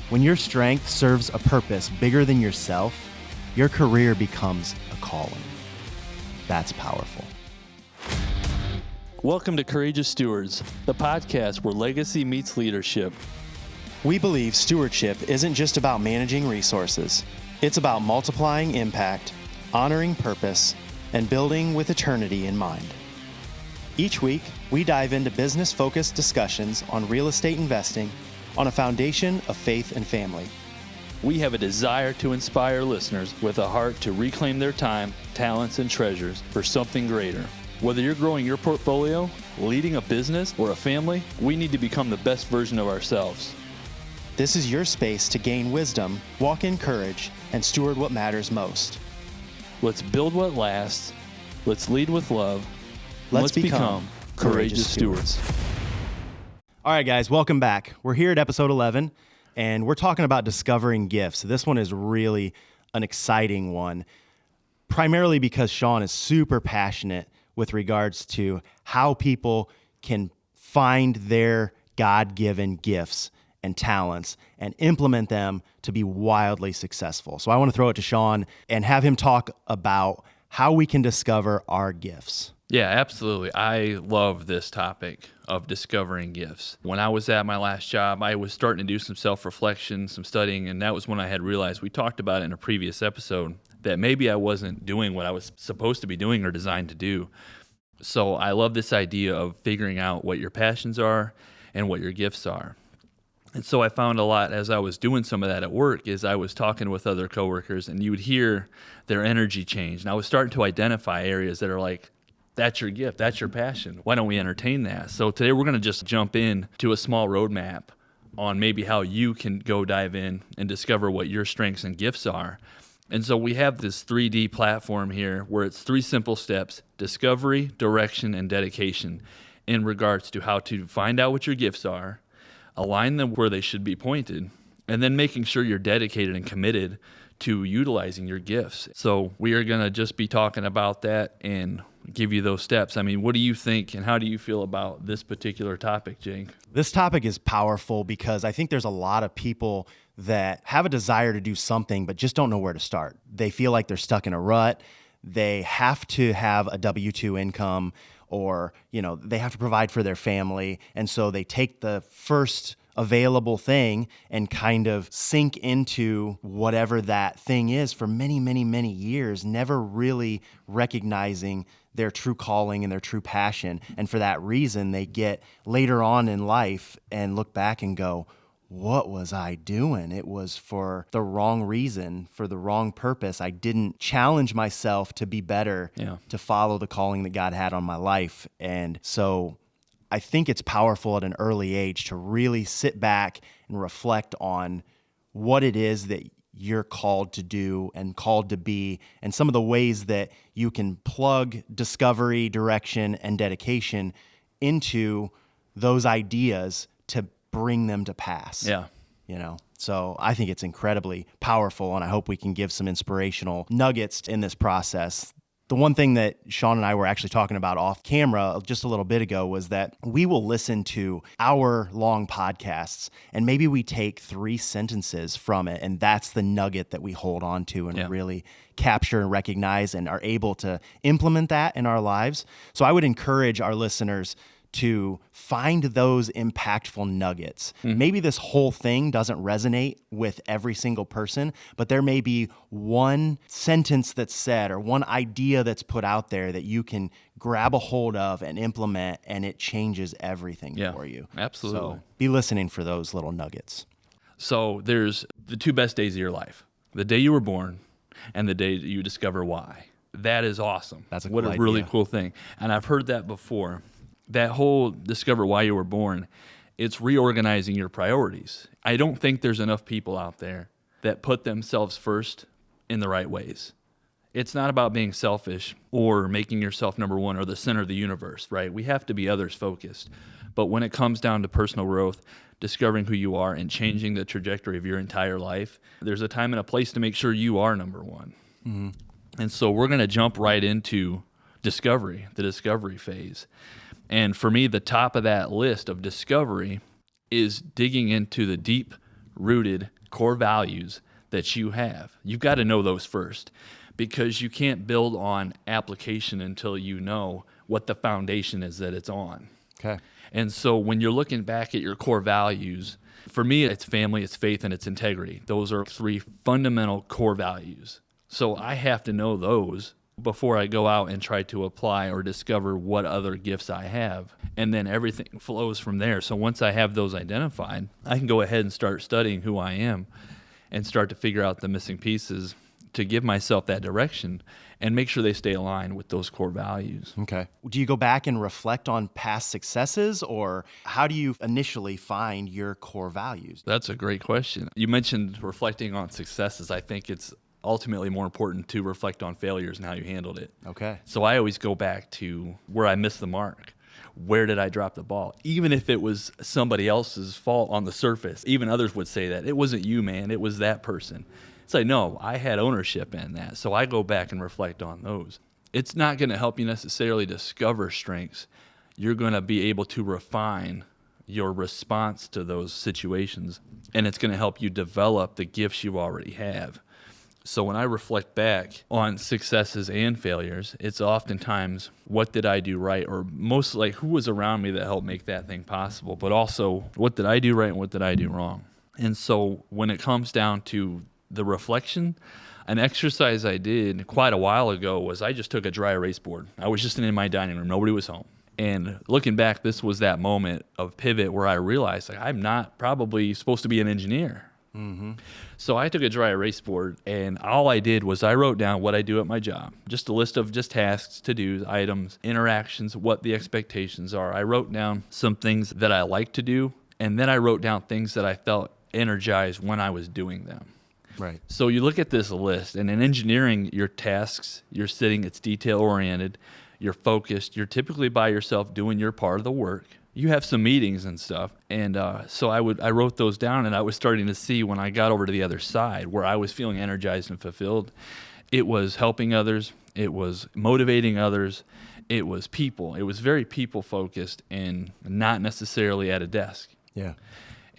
When your strength serves a purpose bigger than yourself, your career becomes a calling. That's powerful. Welcome to Courageous Stewards, the podcast where legacy meets leadership. We believe stewardship isn't just about managing resources. It's about multiplying impact, honoring purpose, and building with eternity in mind. Each week, we dive into business-focused discussions on real estate investing on a foundation of faith and family. We have a desire to inspire listeners with a heart to reclaim their time, talents, and treasures for something greater. Whether you're growing your portfolio, leading a business, or a family, we need to become the best version of ourselves. This is your space to gain wisdom, walk in courage, and steward what matters most. Let's build what lasts. Let's lead with love. Let's become courageous stewards. All right, guys, welcome back. We're here at episode 11, and we're talking about discovering gifts. This one is really an exciting one, primarily because Sean is super passionate with regards to how people can find their God-given gifts and talents and implement them to be wildly successful. So I want to throw it to Sean and have him talk about how we can discover our gifts. Yeah, absolutely. I love this topic of discovering gifts. When I was at my last job, I was starting to do some self-reflection, some studying, and that was when I had realized, we talked about it in a previous episode, that maybe I wasn't doing what I was supposed to be doing or designed to do. So I love this idea of figuring out what your passions are and what your gifts are. And so I found a lot as I was doing some of that at work is I was talking with other coworkers and you would hear their energy change. And I was starting to identify areas that are like, that's your gift, that's your passion. Why don't we entertain that? So today we're going to just jump in to a small roadmap on maybe how you can go dive in and discover what your strengths and gifts are. And so we have this 3D platform here where it's 3 simple steps: discovery, direction, and dedication in regards to how to find out what your gifts are, align them where they should be pointed, and then making sure you're dedicated and committed to utilizing your gifts. So we are going to just be talking about that and give you those steps. I mean, what do you think and how do you feel about this particular topic, Jake? This topic is powerful because I think there's a lot of people that have a desire to do something but just don't know where to start. They feel like they're stuck in a rut. They have to have a W-2 income, or, they have to provide for their family. And so they take the first available thing and kind of sink into whatever that thing is for many, many, many years, never really recognizing their true calling and their true passion. And for that reason, they get later on in life and look back and go, what was I doing? It was for the wrong reason, for the wrong purpose. I didn't challenge myself to be better, to follow the calling that God had on my life. And so I think it's powerful at an early age to really sit back and reflect on what it is that you're called to do and called to be, and some of the ways that you can plug discovery, direction, and dedication into those ideas to bring them to pass. Yeah. So I think it's incredibly powerful, and I hope we can give some inspirational nuggets in this process. The one thing that Sean and I were actually talking about off camera just a little bit ago was that we will listen to hour-long podcasts, and maybe we take 3 sentences from it, and that's the nugget that we hold on to and really capture and recognize and are able to implement that in our lives. So I would encourage our listeners to find those impactful nuggets. Maybe this whole thing doesn't resonate with every single person, but there may be one sentence that's said or one idea that's put out there that you can grab a hold of and implement, and it changes everything for you. Absolutely. So be listening for those little nuggets. So there's the 2 best days of your life: the day you were born and the day that you discover why. That is awesome. That's a what cool a really idea. cool thing. And I've heard that before. That whole discover why you were born, it's reorganizing your priorities. I don't think there's enough people out there that put themselves first in the right ways. It's not about being selfish or making yourself number one or the center of the universe, right? We have to be others focused. But when it comes down to personal growth, discovering who you are and changing the trajectory of your entire life, there's a time and a place to make sure you are number one. Mm-hmm. And so we're going to jump right into discovery, the discovery phase. And for me, the top of that list of discovery is digging into the deep-rooted core values that you have. You've got to know those first, because you can't build on application until you know what the foundation is that it's on. Okay. And so when you're looking back at your core values, for me, it's family, it's faith, and it's integrity. Those are 3 fundamental core values. So I have to know those before I go out and try to apply or discover what other gifts I have. And then everything flows from there. So once I have those identified, I can go ahead and start studying who I am and start to figure out the missing pieces to give myself that direction and make sure they stay aligned with those core values. Okay. Do you go back and reflect on past successes, or how do you initially find your core values? That's a great question. You mentioned reflecting on successes. I think it's ultimately more important to reflect on failures and how you handled it. Okay. So I always go back to where I missed the mark. Where did I drop the ball? Even if it was somebody else's fault on the surface, even others would say that. It wasn't you, man. It was that person. It's like, no, I had ownership in that. So I go back and reflect on those. It's not going to help you necessarily discover strengths. You're going to be able to refine your response to those situations, and it's going to help you develop the gifts you already have. So when I reflect back on successes and failures, it's oftentimes, what did I do right? Or most like, who was around me that helped make that thing possible? But also, what did I do right and what did I do wrong? And so when it comes down to the reflection, an exercise I did quite a while ago was I just took a dry erase board. I was just in my dining room. Nobody was home. And looking back, this was that moment of pivot where I realized, like, I'm not probably supposed to be an engineer. Mm-hmm. So I took a dry erase board, and all I did was I wrote down what I do at my job, just a list of just tasks, to-dos, items, interactions, what the expectations are. I wrote down some things that I like to do, and then I wrote down things that I felt energized when I was doing them. Right. So you look at this list, and in engineering, your tasks, you're sitting, it's detail-oriented, you're focused, you're typically by yourself doing your part of the work. You have some meetings and stuff. And so I wrote those down, and I was starting to see when I got over to the other side where I was feeling energized and fulfilled. It was helping others. It was motivating others. It was people. It was very people-focused and not necessarily at a desk. Yeah.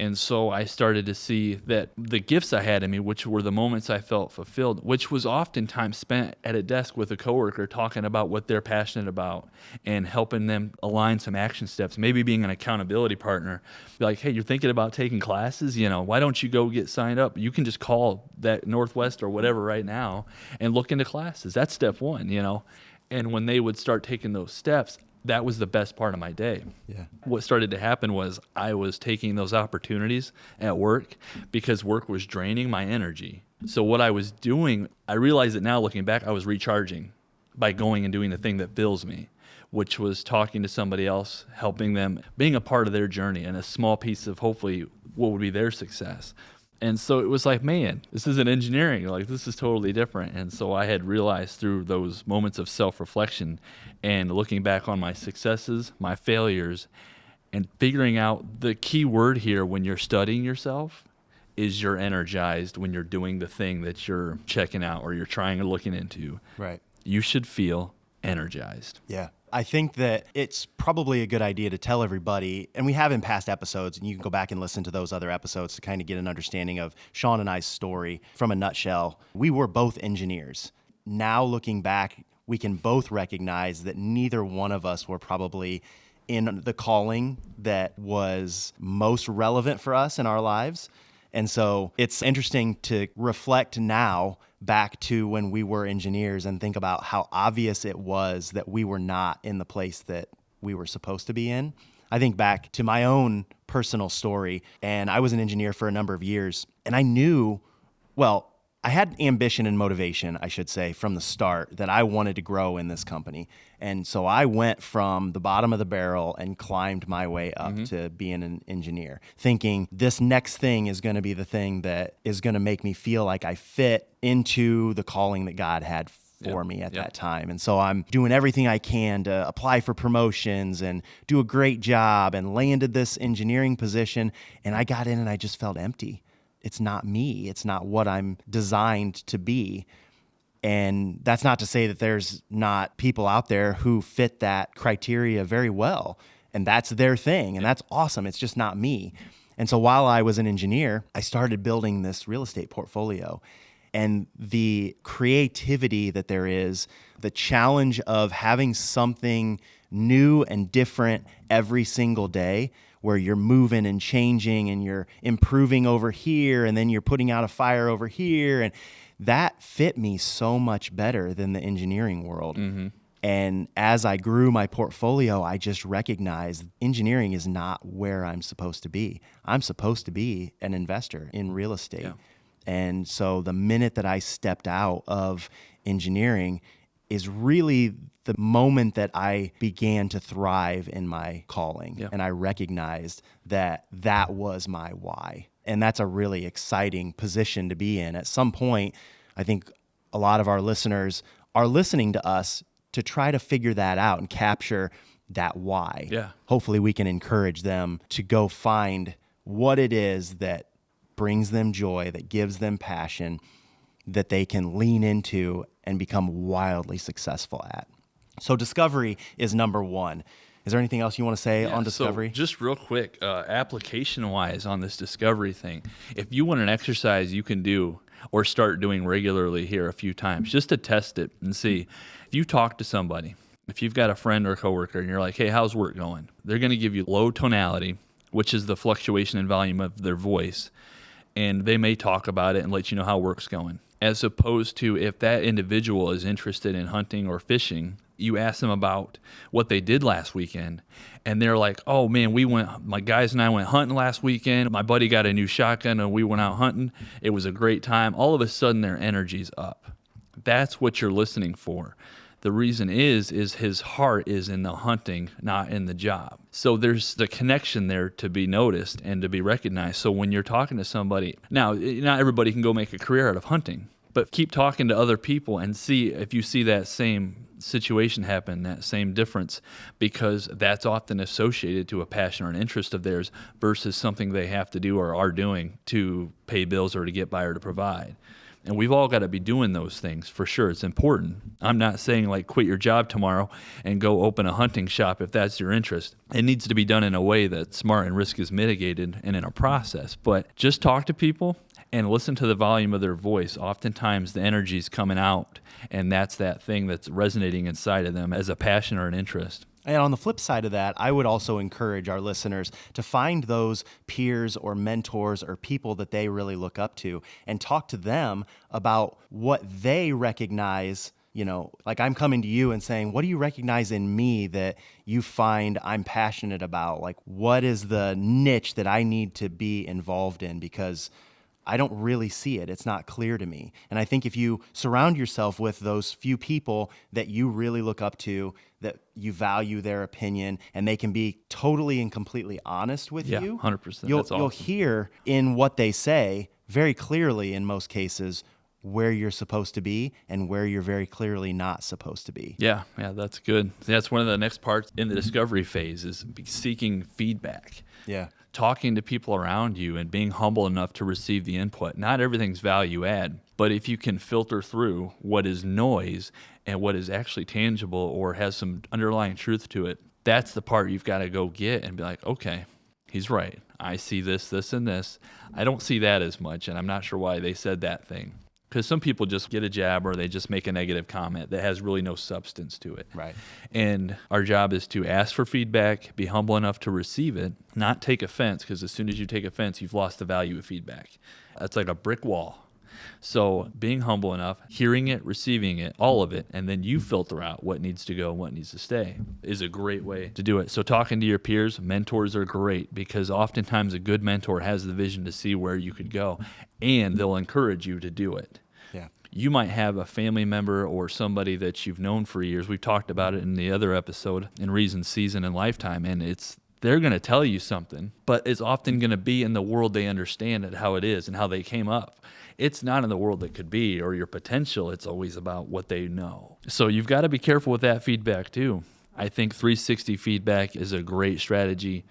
And so I started to see that the gifts I had in me, which were the moments I felt fulfilled, which was oftentimes spent at a desk with a coworker talking about what they're passionate about and helping them align some action steps, maybe being an accountability partner. Be like, hey, you're thinking about taking classes? Why don't you go get signed up? You can just call that Northwest or whatever right now and look into classes. That's step one, And when they would start taking those steps, that was the best part of my day. Yeah. What started to happen was I was taking those opportunities at work because work was draining my energy. So what I was doing, I realize that now looking back, I was recharging by going and doing the thing that fills me, which was talking to somebody else, helping them, being a part of their journey and a small piece of hopefully what would be their success. And so it was like, man, this isn't engineering. Like, this is totally different. And so I had realized through those moments of self-reflection and looking back on my successes, my failures, and figuring out the key word here when you're studying yourself is you're energized when you're doing the thing that you're checking out or you're trying or looking into. Right. You should feel energized. Yeah. I think that it's probably a good idea to tell everybody, and we have in past episodes, and you can go back and listen to those other episodes to kind of get an understanding of Sean and I's story from a nutshell. We were both engineers. Now looking back, we can both recognize that neither one of us were probably in the calling that was most relevant for us in our lives. And so it's interesting to reflect now back to when we were engineers and think about how obvious it was that we were not in the place that we were supposed to be in. I think back to my own personal story, and I was an engineer for a number of years, and I knew, well, I had ambition and motivation, I should say, from the start that I wanted to grow in this company. And so I went from the bottom of the barrel and climbed my way up to being an engineer, thinking this next thing is going to be the thing that is going to make me feel like I fit into the calling that God had for me at that time. And so I'm doing everything I can to apply for promotions and do a great job and landed this engineering position. And I got in and I just felt empty. It's not me. It's not what I'm designed to be. And that's not to say that there's not people out there who fit that criteria very well. And that's their thing. And that's awesome. It's just not me. And so while I was an engineer, I started building this real estate portfolio. And the creativity that there is, the challenge of having something new and different every single day, where you're moving and changing and you're improving over here and then you're putting out a fire over here. And that fit me so much better than the engineering world. Mm-hmm. And as I grew my portfolio, I just recognized engineering is not where I'm supposed to be. I'm supposed to be an investor in real estate. Yeah. And so the minute that I stepped out of engineering is really the moment that I began to thrive in my calling. Yeah. And I recognized that that was my why. And that's a really exciting position to be in. At some point, I think a lot of our listeners are listening to us to try to figure that out and capture that why. Yeah. Hopefully we can encourage them to go find what it is that brings them joy, that gives them passion, that they can lean into and become wildly successful at. So discovery is number one. Is there anything else you want to say on discovery? So just real quick, application-wise on this discovery thing, if you want an exercise you can do or start doing regularly here a few times, just to test it and see. If you talk to somebody, if you've got a friend or a coworker and you're like, hey, how's work going? They're going to give you low tonality, which is the fluctuation in volume of their voice, and they may talk about it and let you know how work's going. As opposed to if that individual is interested in hunting or fishing, you ask them about what they did last weekend, and they're like, oh man, my guys and I went hunting last weekend. My buddy got a new shotgun and we went out hunting. It was a great time. All of a sudden their energy's up. That's what you're listening for. The reason is his heart is in the hunting, not in the job. So there's the connection there to be noticed and to be recognized. So when you're talking to somebody, now, not everybody can go make a career out of hunting, but keep talking to other people and see if you see that same situation happen, that same difference, because that's often associated to a passion or an interest of theirs versus something they have to do or are doing to pay bills or to get by or to provide. And we've all got to be doing those things for sure. It's important. I'm not saying like quit your job tomorrow and go open a hunting shop if that's your interest. It needs to be done in a way that's smart and risk is mitigated and in a process. But just talk to people and listen to the volume of their voice. Oftentimes the energy's coming out, and that's that thing that's resonating inside of them as a passion or an interest. And on the flip side of that, I would also encourage our listeners to find those peers or mentors or people that they really look up to and talk to them about what they recognize. You know, like I'm coming to you and saying, what do you recognize in me that you find I'm passionate about? Like, what is the niche that I need to be involved in? Because I don't really see it. It's not clear to me. And I think if you surround yourself with those few people that you really look up to, that you value their opinion, and they can be totally and completely honest with you, 100%. You'll hear in what they say very clearly in most cases where you're supposed to be and where you're very clearly not supposed to be. Yeah, that's good. That's one of the next parts in the discovery phase is seeking feedback. Yeah. Talking to people around you and being humble enough to receive the input. Not everything's value add, but if you can filter through what is noise and what is actually tangible or has some underlying truth to it, that's the part you've got to go get and be like, okay, he's right. I see this, this, and this. I don't see that as much, and I'm not sure why they said that thing. Because some people just get a jab or they just make a negative comment that has really no substance to it. Right. And our job is to ask for feedback, be humble enough to receive it, not take offense, because as soon as you take offense, you've lost the value of feedback. That's like a brick wall. So being humble enough, hearing it, receiving it, all of it, and then you filter out what needs to go and what needs to stay is a great way to do it. So talking to your peers, mentors are great because oftentimes a good mentor has the vision to see where you could go, and they'll encourage you to do it. Yeah. You might have a family member or somebody that you've known for years. We've talked about it in the other episode, in Reason, Season, and Lifetime, and they're going to tell you something, but it's often going to be in the world they understand it, how it is and how they came up. It's not in the world that could be or your potential. It's always about what they know. So you've got to be careful with that feedback too. I think 360 feedback is a great strategy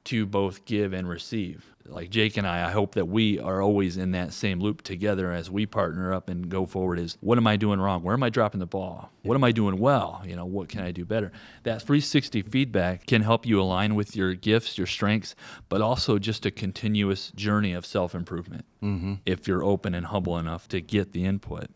to both give and receive. like Jake and I hope that we are always in that same loop together as we partner up and go forward is, what am I doing wrong? Where am I dropping the ball? What am I doing well? What can I do better? That 360 feedback can help you align with your gifts, your strengths, but also just a continuous journey of self-improvement if you're open and humble enough to get the input.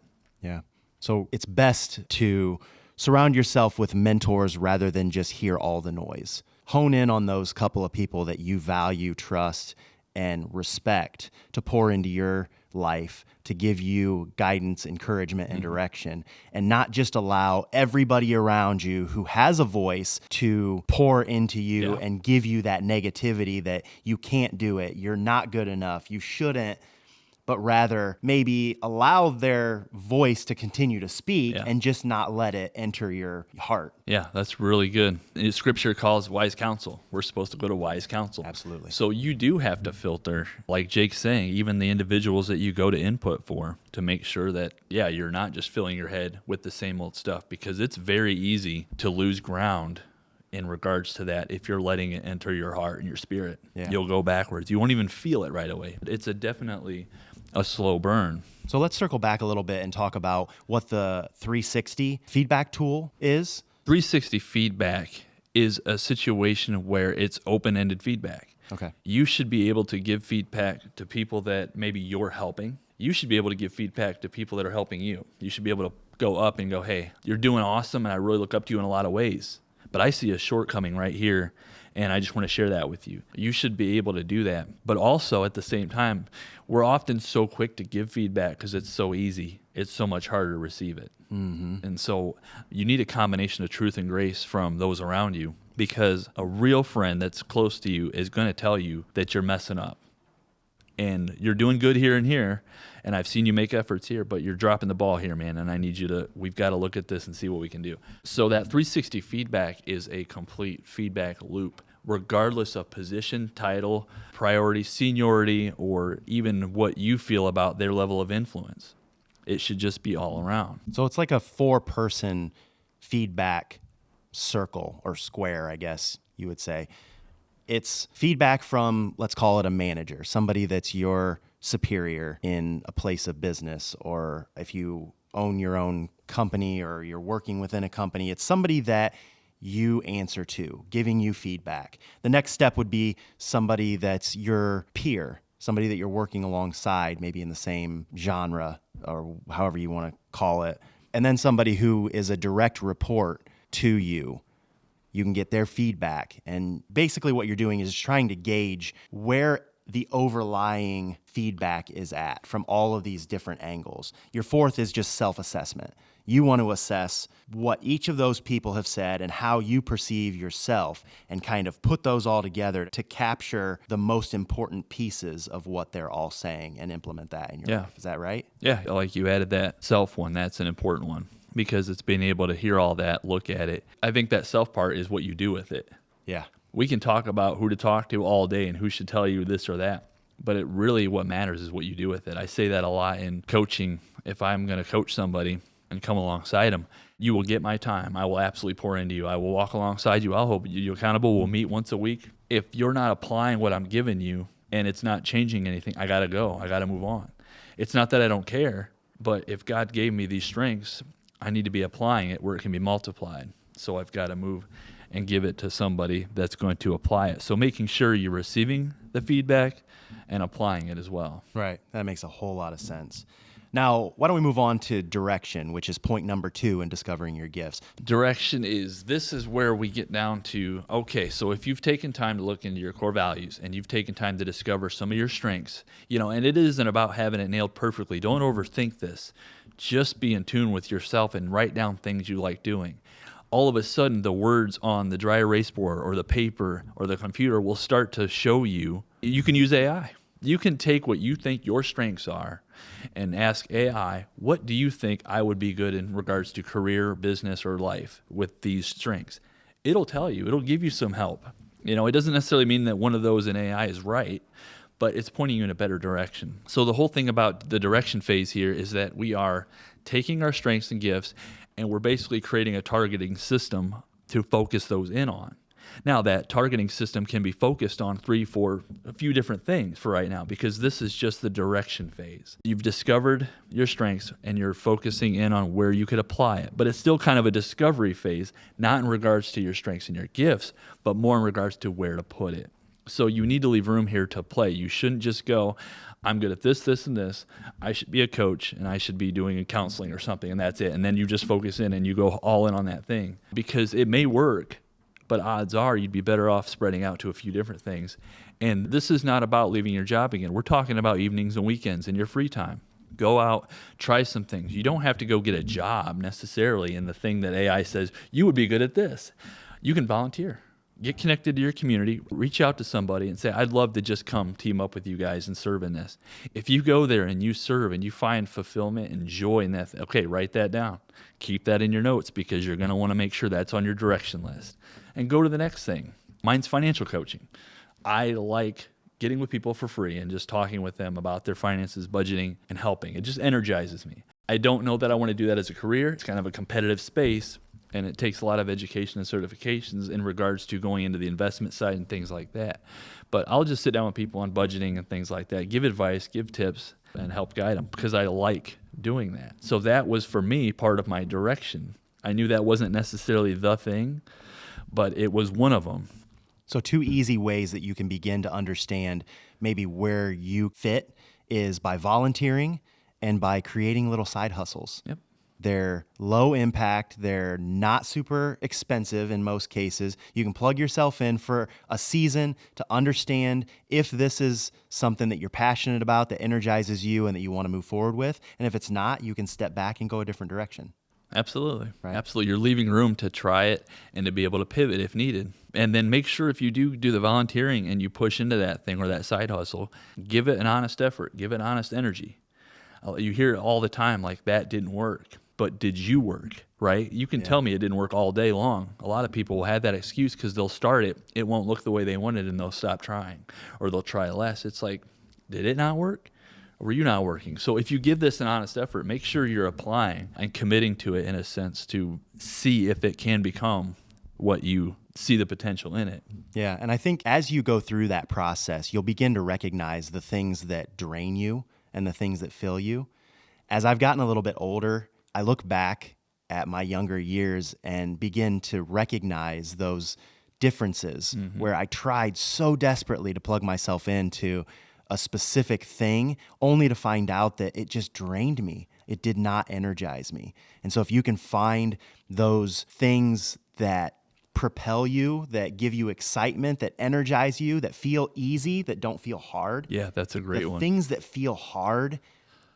Yeah. So it's best to surround yourself with mentors rather than just hear all the noise. Hone in on those couple of people that you value, trust, and respect to pour into your life, to give you guidance, encouragement, and direction, and not just allow everybody around you who has a voice to pour into you and give you that negativity that you can't do it, you're not good enough, you shouldn't, but rather maybe allow their voice to continue to speak and just not let it enter your heart. Yeah, that's really good. Scripture calls wise counsel. We're supposed to go to wise counsel. Absolutely. So you do have to filter, like Jake's saying, even the individuals that you go to input for, to make sure that, you're not just filling your head with the same old stuff, because it's very easy to lose ground in regards to that. If you're letting it enter your heart and your spirit, you'll go backwards. You won't even feel it right away. It's definitely a slow burn. So let's circle back a little bit and talk about what the 360 feedback tool is. 360 feedback is a situation where it's open-ended feedback. Okay. You should be able to give feedback to people that maybe you're helping. You should be able to give feedback to people that are helping you. You should be able to go up and go, hey, you're doing awesome, and I really look up to you in a lot of ways, but I see a shortcoming right here, and I just want to share that with you. You should be able to do that. But also at the same time, we're often so quick to give feedback because it's so easy. It's so much harder to receive it. And so you need a combination of truth and grace from those around you, because a real friend that's close to you is going to tell you that you're messing up. And you're doing good here and here, and I've seen you make efforts here, but you're dropping the ball here, man, and I need you to, we've got to look at this and see what we can do. So that 360 feedback is a complete feedback loop, regardless of position, title, priority, seniority, or even what you feel about their level of influence. It should just be all around. So it's like a 4-person feedback circle or square, I guess you would say. It's feedback from, let's call it a manager, somebody that's your superior in a place of business, or if you own your own company or you're working within a company, it's somebody that you answer to, giving you feedback. The next step would be somebody that's your peer, somebody that you're working alongside, maybe in the same genre or however you want to call it. And then somebody who is a direct report to you. You can get their feedback. And basically what you're doing is trying to gauge where the overlying feedback is at from all of these different angles. Your fourth is just self-assessment. You want to assess what each of those people have said and how you perceive yourself, and kind of put those all together to capture the most important pieces of what they're all saying and implement that in your life. Is that right? Yeah, like you added that self one. That's an important one, because it's being able to hear all that, look at it. I think that self part is what you do with it. Yeah. We can talk about who to talk to all day and who should tell you this or that, but it really, what matters is what you do with it. I say that a lot in coaching. If I'm going to coach somebody and come alongside them, you will get my time. I will absolutely pour into you. I will walk alongside you. I'll hold you accountable. We'll meet once a week. If you're not applying what I'm giving you and it's not changing anything, I got to go. I got to move on. It's not that I don't care, but if God gave me these strengths, I need to be applying it where it can be multiplied. So I've got to move and give it to somebody that's going to apply it. So making sure you're receiving the feedback and applying it as well. Right. That makes a whole lot of sense. Now, why don't we move on to direction, which is point number 2 in discovering your gifts. Direction this is where we get down to, okay, so if you've taken time to look into your core values and you've taken time to discover some of your strengths, and it isn't about having it nailed perfectly. Don't overthink this. Just be in tune with yourself and write down things you like doing. All of a sudden, the words on the dry erase board or the paper or the computer will start to show you. You can use AI. You can take what you think your strengths are and ask AI, what do you think I would be good in regards to career, business, or life with these strengths? It'll tell you. It'll give you some help. It doesn't necessarily mean that one of those in AI is right, but it's pointing you in a better direction. So the whole thing about the direction phase here is that we are taking our strengths and gifts, and we're basically creating a targeting system to focus those in on. Now, that targeting system can be focused on 3, 4, a few different things for right now, because this is just the direction phase. You've discovered your strengths and you're focusing in on where you could apply it. But it's still kind of a discovery phase, not in regards to your strengths and your gifts, but more in regards to where to put it. So you need to leave room here to play. You shouldn't just go, I'm good at this, this, and this. I should be a coach and I should be doing counseling or something, and that's it. And then you just focus in and you go all in on that thing, because it may work, but odds are you'd be better off spreading out to a few different things. And this is not about leaving your job again. We're talking about evenings and weekends and your free time. Go out, try some things. You don't have to go get a job necessarily in the thing that AI says, you would be good at this. You can volunteer. Get connected to your community, reach out to somebody and say, I'd love to just come team up with you guys and serve in this. If you go there and you serve and you find fulfillment and joy in that, okay, write that down. Keep that in your notes, because you're going to want to make sure that's on your direction list. And go to the next thing. Mine's financial coaching. I like getting with people for free and just talking with them about their finances, budgeting, and helping. It just energizes me. I don't know that I want to do that as a career. It's kind of a competitive space, and it takes a lot of education and certifications in regards to going into the investment side and things like that. But I'll just sit down with people on budgeting and things like that, give advice, give tips, and help guide them, because I like doing that. So that was, for me, part of my direction. I knew that wasn't necessarily the thing, but it was one of them. So 2 easy ways that you can begin to understand maybe where you fit is by volunteering and by creating little side hustles. Yep. They're low impact. They're not super expensive in most cases. You can plug yourself in for a season to understand if this is something that you're passionate about, that energizes you and that you want to move forward with. And if it's not, you can step back and go a different direction. Absolutely. Right. Absolutely. You're leaving room to try it and to be able to pivot if needed. And then make sure, if you do the volunteering and you push into that thing or that side hustle, give it an honest effort, give it honest energy. You hear it all the time, like, that didn't work. But did you work, right? You can tell me it didn't work all day long. A lot of people will have that excuse because they'll start it, it won't look the way they wanted, and they'll stop trying, or they'll try less. It's like, did it not work? Or were you not working? So if you give this an honest effort, make sure you're applying and committing to it in a sense to see if it can become what you see the potential in it. Yeah, and I think as you go through that process, you'll begin to recognize the things that drain you and the things that fill you. As I've gotten a little bit older, I look back at my younger years and begin to recognize those differences where I tried so desperately to plug myself into a specific thing only to find out that it just drained me. It did not energize me. And so if you can find those things that propel you, that give you excitement, that energize you, that feel easy, that don't feel hard. Yeah, that's a great one. Things that feel hard,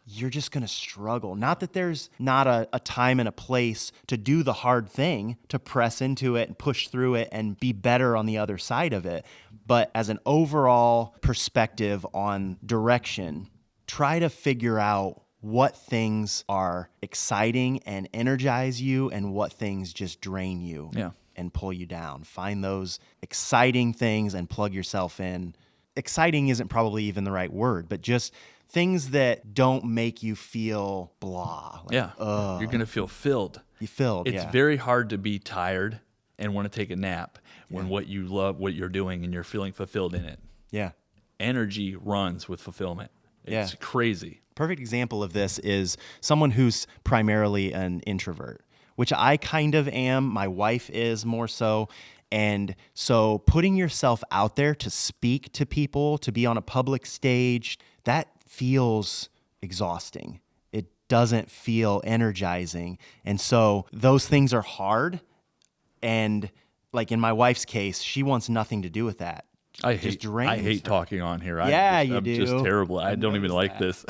you're just going to struggle. Not that there's not a time and a place to do the hard thing, to press into it and push through it and be better on the other side of it. But as an overall perspective on direction, try to figure out what things are exciting and energize you and what things just drain you and pull you down. Find those exciting things and plug yourself in. Exciting isn't probably even the right word, but just things that don't make you feel blah. Like, you're going to feel filled. You filled, It's very hard to be tired and want to take a nap when what you love, what you're doing, and you're feeling fulfilled in it. Yeah. Energy runs with fulfillment. It's crazy. Perfect example of this is someone who's primarily an introvert, which I kind of am. My wife is more so. And so putting yourself out there to speak to people, to be on a public stage, that feels exhausting. It doesn't feel energizing. And so those things are hard. And like in my wife's case, she wants nothing to do with that. I hate talking on here. I'm do. just terrible. I don't even like this.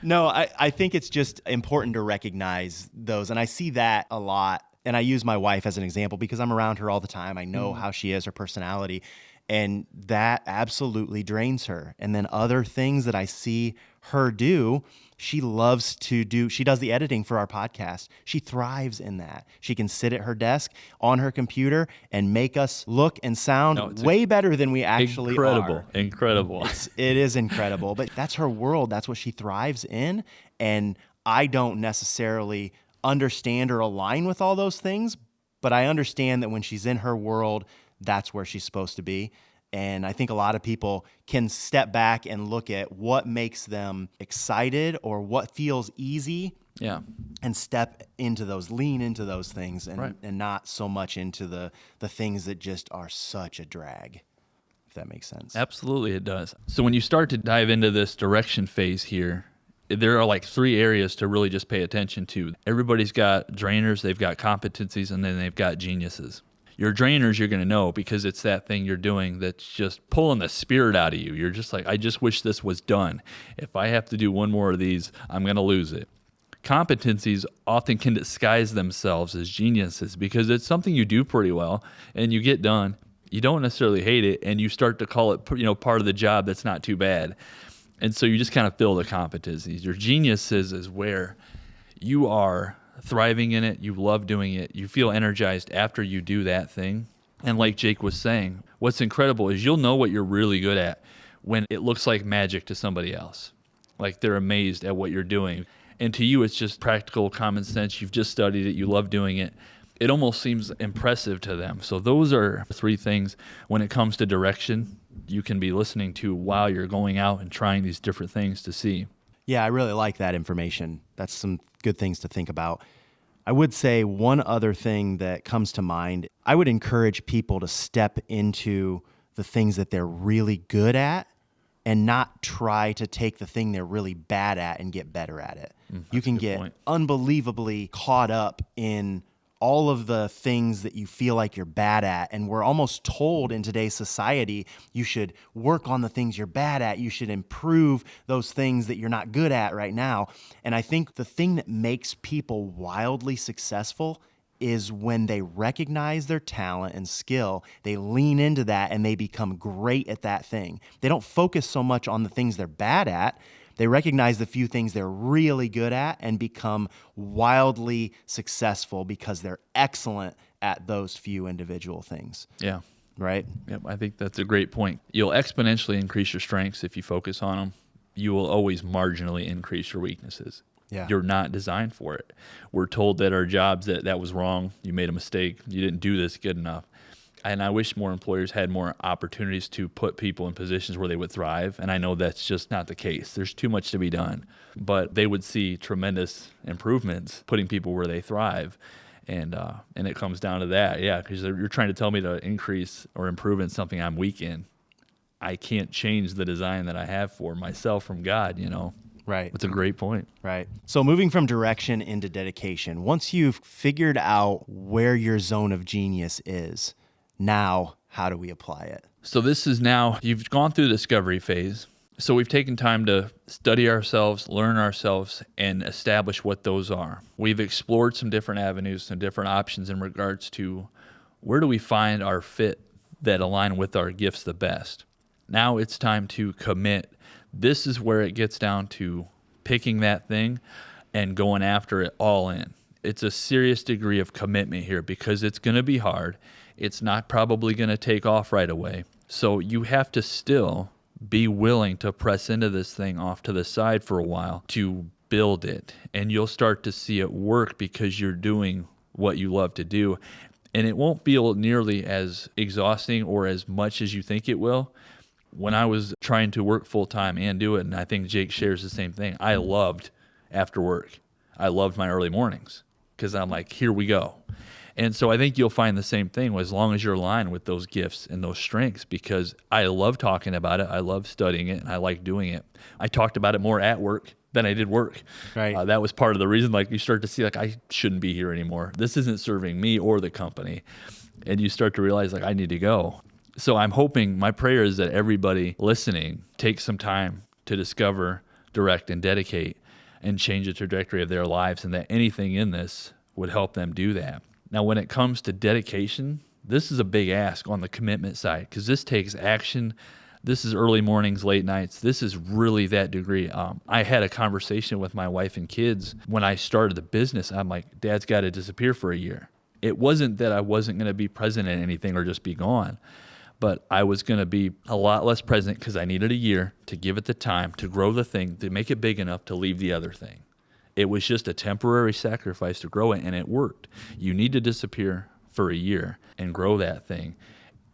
No, I think it's just important to recognize those. And I see that a lot. And I use my wife as an example because I'm around her all the time. I know how she is, her personality. And that absolutely drains her. And then other things that I see her do, she loves to do. She does the editing for our podcast. She thrives in that. She can sit at her desk on her computer and make us look and sound way better than we actually are. Incredible. It is incredible. But that's her world. That's what she thrives in. And I don't necessarily understand or align with all those things, But I understand that when she's in her world, that's where she's supposed to be. And I think a lot of people can step back and look at what makes them excited or what feels easy. Yeah. And step into those, lean into those things, and, Right. and not so much into the things that just are such a drag, if that makes sense. Absolutely, it does. So when you start to dive into this direction phase here, there are like 3 areas to really just pay attention to. Everybody's got drainers, they've got competencies, and then they've got geniuses. Your drainers, you're going to know because it's that thing you're doing that's just pulling the spirit out of you. You're just like, I just wish this was done. If I have to do one more of these, I'm going to lose it. Competencies often can disguise themselves as geniuses because it's something you do pretty well and you get done. You don't necessarily hate it, and you start to call it, part of the job that's not too bad. And so you just kind of fill the competencies. Your geniuses is where you are thriving in it, you love doing it, you feel energized after you do that thing. And like Jake was saying, what's incredible is you'll know what you're really good at when it looks like magic to somebody else. Like they're amazed at what you're doing. And to you, it's just practical common sense. You've just studied it. You love doing it. It almost seems impressive to them. So those are 3 things when it comes to direction you can be listening to while you're going out and trying these different things to see. Yeah, I really like that information. That's some good things to think about. I would say one other thing that comes to mind, I would encourage people to step into the things that they're really good at and not try to take the thing they're really bad at and get better at it. You can get unbelievably caught up in all of the things that you feel like you're bad at. And we're almost told in today's society, you should work on the things you're bad at. You should improve those things that you're not good at right now. And I think the thing that makes people wildly successful is when they recognize their talent and skill, they lean into that and they become great at that thing. They don't focus so much on the things they're bad at. They recognize the few things they're really good at and become wildly successful because they're excellent at those few individual things. Yeah. Right? Yep, I think that's a great point. You'll exponentially increase your strengths if you focus on them. You will always marginally increase your weaknesses. Yeah. You're not designed for it. We're told that our jobs, that was wrong. You made a mistake. You didn't do this good enough. And I wish more employers had more opportunities to put people in positions where they would thrive. And I know that's just not the case. There's too much to be done. But they would see tremendous improvements putting people where they thrive. And it comes down to that. Yeah, because you're trying to tell me to increase or improve in something I'm weak in. I can't change the design that I have for myself from God, Right. It's a great point. Right. So moving from direction into dedication, once you've figured out where your zone of genius is, now how do we apply it? So this is now, you've gone through the discovery phase. So we've taken time to study ourselves, learn ourselves, and establish what those are. We've explored some different avenues, some different options in regards to where do we find our fit that align with our gifts the best. Now it's time to commit. This is where it gets down to picking that thing and going after it all in. It's a serious degree of commitment here because it's going to be hard. It's not probably going to take off right away. So you have to still be willing to press into this thing off to the side for a while to build it. And you'll start to see it work because you're doing what you love to do. And it won't feel nearly as exhausting or as much as you think it will. When I was trying to work full-time and do it, and I think Jake shares the same thing, I loved after work. I loved my early mornings because I'm like, here we go. And so I think you'll find the same thing as long as you're aligned with those gifts and those strengths, because I love talking about it. I love studying it, and I like doing it. I talked about it more at work than I did work. Right. That was part of the reason, like you start to see, like, I shouldn't be here anymore. This isn't serving me or the company. And you start to realize, like, I need to go. So I'm hoping, my prayer is that everybody listening takes some time to discover, direct, and dedicate and change the trajectory of their lives, and that anything in this would help them do that. Now, when it comes to dedication, this is a big ask on the commitment side because this takes action. This is early mornings, late nights. This is really that degree. I had a conversation with my wife and kids when I started the business. I'm like, Dad's got to disappear for a year. It wasn't that I wasn't going to be present in anything or just be gone, but I was going to be a lot less present because I needed a year to give it the time to grow the thing, to make it big enough to leave the other thing. It was just a temporary sacrifice to grow it, and it worked. You need to disappear for a year and grow that thing.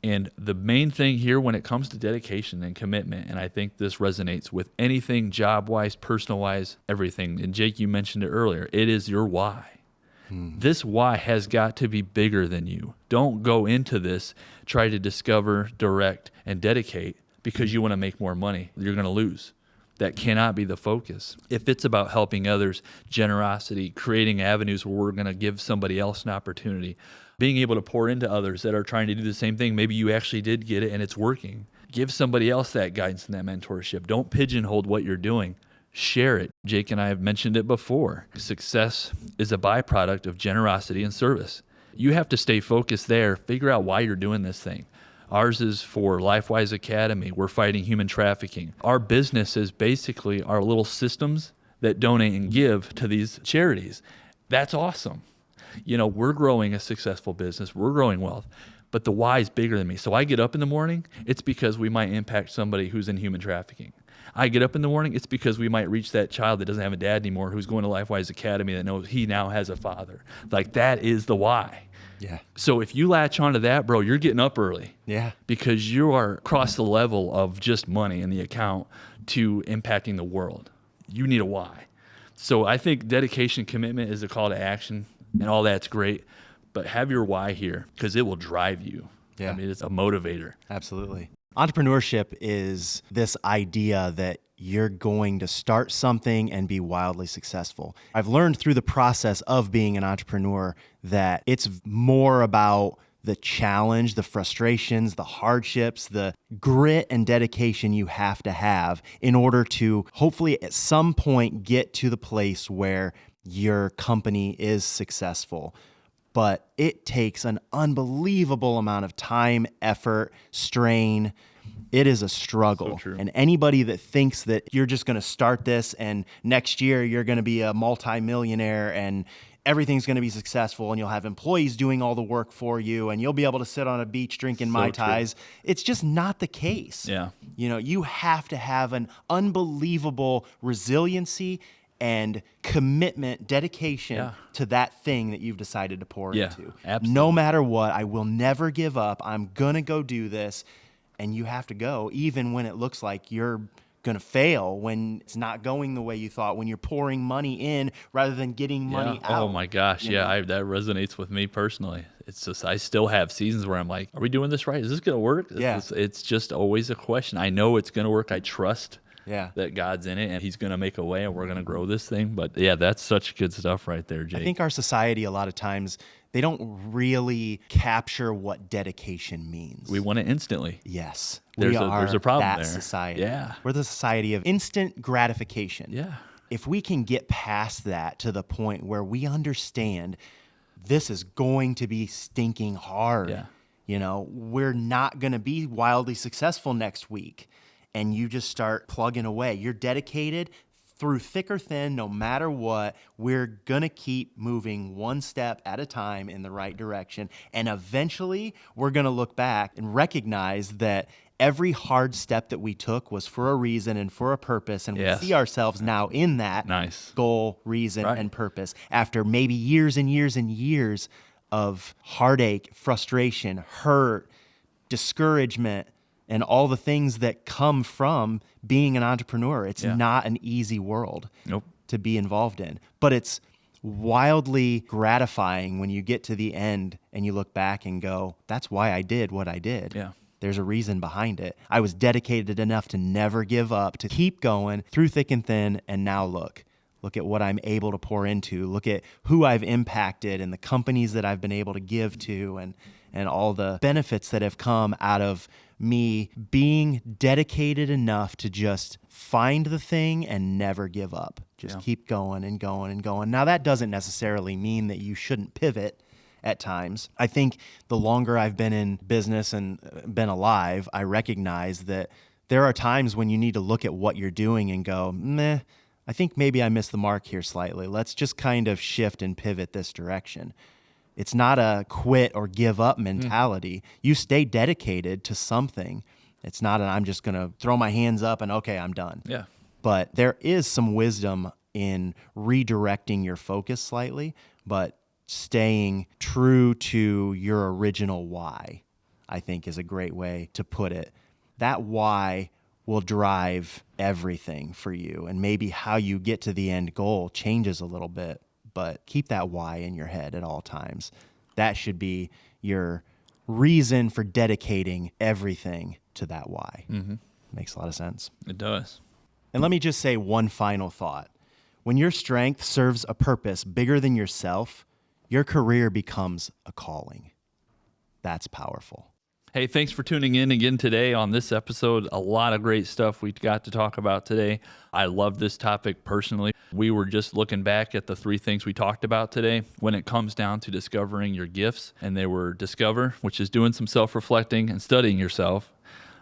And the main thing here when it comes to dedication and commitment, and I think this resonates with anything job-wise, personal-wise, everything. And Jake, you mentioned it earlier. It is your why. This why has got to be bigger than you. Don't go into this, try to discover, direct, and dedicate because you want to make more money. You're going to lose. That cannot be the focus. If it's about helping others, generosity, creating avenues where we're going to give somebody else an opportunity, being able to pour into others that are trying to do the same thing, maybe you actually did get it and it's working. Give somebody else that guidance and that mentorship. Don't pigeonhole what you're doing. Share it. Jake and I have mentioned it before. Success is a byproduct of generosity and service. You have to stay focused there. Figure out why you're doing this thing. Ours is for LifeWise Academy. We're fighting human trafficking. Our business is basically our little systems that donate and give to these charities. That's awesome. You know, we're growing a successful business. We're growing wealth. But the why is bigger than me. So I get up in the morning, it's because we might impact somebody who's in human trafficking. I get up in the morning, it's because we might reach that child that doesn't have a dad anymore who's going to LifeWise Academy that knows he now has a father. Like, that is the why. Yeah. So if you latch onto that, bro, you're getting up early. Yeah. Because you are across the level of just money in the account to impacting the world. You need a why. So I think dedication, commitment is a call to action, and all that's great. But have your why here because it will drive you. Yeah. I mean, it's a motivator. Absolutely. Entrepreneurship is this idea that you're going to start something and be wildly successful. I've learned through the process of being an entrepreneur that it's more about the challenge, the frustrations, the hardships, the grit and dedication you have to have in order to hopefully at some point get to the place where your company is successful. But it takes an unbelievable amount of time, effort, strain. It is a struggle. So true. And anybody that thinks that you're just going to start this and next year you're going to be a multimillionaire and everything's going to be successful and you'll have employees doing all the work for you and you'll be able to sit on a beach drinking Mai Tais, it's just not the case. Yeah. You know, you have to have an unbelievable resiliency and commitment, dedication to that thing that you've decided to pour into. Absolutely. No matter what, I will never give up. I'm going to go do this. And you have to go, even when it looks like you're going to fail, when it's not going the way you thought, when you're pouring money in rather than getting money out. Oh my gosh. Yeah. That resonates with me personally. It's just, I still have seasons where I'm like, are we doing this right? Is this going to work? Yeah. It's just always a question. I know it's going to work. I trust that God's in it and he's going to make a way and we're going to grow this thing. But yeah, that's such good stuff right there, Jake. I think our society, a lot of times, they don't really capture what dedication means. We want it instantly. Yes. There's a problem that there. Society. Yeah. We're the society of instant gratification. Yeah. If we can get past that to the point where we understand this is going to be stinking hard. You know, we're not going to be wildly successful next week. And you just start plugging away. You're dedicated through thick or thin, no matter what. We're going to keep moving one step at a time in the right direction. And eventually, we're going to look back and recognize that every hard step that we took was for a reason and for a purpose. And we see ourselves now in that goal, reason, and purpose after maybe years and years and years of heartache, frustration, hurt, discouragement, and all the things that come from being an entrepreneur. It's not an easy world to be involved in, but it's wildly gratifying when you get to the end and you look back and go, that's why I did what I did. Yeah. There's a reason behind it. I was dedicated enough to never give up, to keep going through thick and thin, and now look at what I'm able to pour into. Look at who I've impacted and the companies that I've been able to give to and all the benefits that have come out of me being dedicated enough to just find the thing and never give up. Just keep going and going and going. Now, that doesn't necessarily mean that you shouldn't pivot at times. I think the longer I've been in business and been alive, I recognize that there are times when you need to look at what you're doing and go, meh, I think maybe I missed the mark here slightly. Let's just kind of shift and pivot this direction. It's not a quit or give up mentality. You stay dedicated to something. It's not I'm just going to throw my hands up and okay, I'm done. Yeah. But there is some wisdom in redirecting your focus slightly, but staying true to your original why, I think is a great way to put it. That why will drive everything for you. And maybe how you get to the end goal changes a little bit, but keep that why in your head at all times. That should be your reason for dedicating everything to that why. Makes a lot of sense. It does. And let me just say one final thought. When your strength serves a purpose bigger than yourself, your career becomes a calling. That's powerful. Hey, thanks for tuning in again today on this episode. A lot of great stuff we got to talk about today. I love this topic personally. We were just looking back at the 3 things we talked about today when it comes down to discovering your gifts. And they were discover, which is doing some self-reflecting and studying yourself.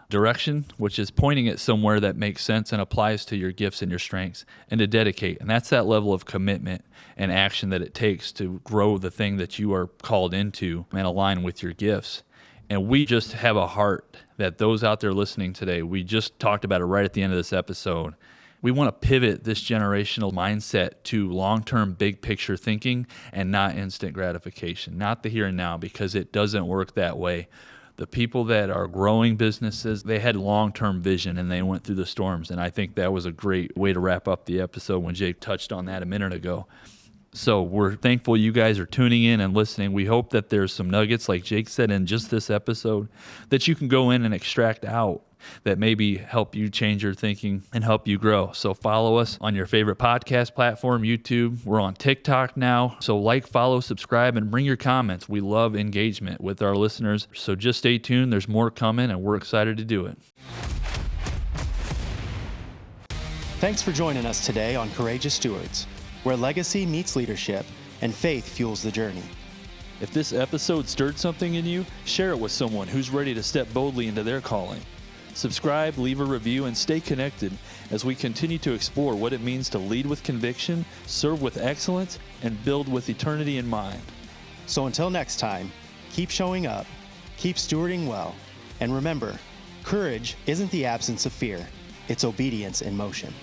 Direction, which is pointing at somewhere that makes sense and applies to your gifts and your strengths. And to dedicate. And that's that level of commitment and action that it takes to grow the thing that you are called into and align with your gifts. And we just have a heart that those out there listening today, we just talked about it right at the end of this episode. We want to pivot this generational mindset to long-term big picture thinking and not instant gratification, not the here and now, because it doesn't work that way. The people that are growing businesses, they had long-term vision and they went through the storms. And I think that was a great way to wrap up the episode when Jake touched on that a minute ago. So we're thankful you guys are tuning in and listening. We hope that there's some nuggets, like Jake said in just this episode, that you can go in and extract out that maybe help you change your thinking and help you grow. So follow us on your favorite podcast platform, YouTube. We're on TikTok now. So like, follow, subscribe, and bring your comments. We love engagement with our listeners. So just stay tuned. There's more coming, and we're excited to do it. Thanks for joining us today on Courageous Stewards, where legacy meets leadership and faith fuels the journey. If this episode stirred something in you, share it with someone who's ready to step boldly into their calling. Subscribe, leave a review, and stay connected as we continue to explore what it means to lead with conviction, serve with excellence, and build with eternity in mind. So until next time, keep showing up, keep stewarding well, and remember, courage isn't the absence of fear, it's obedience in motion.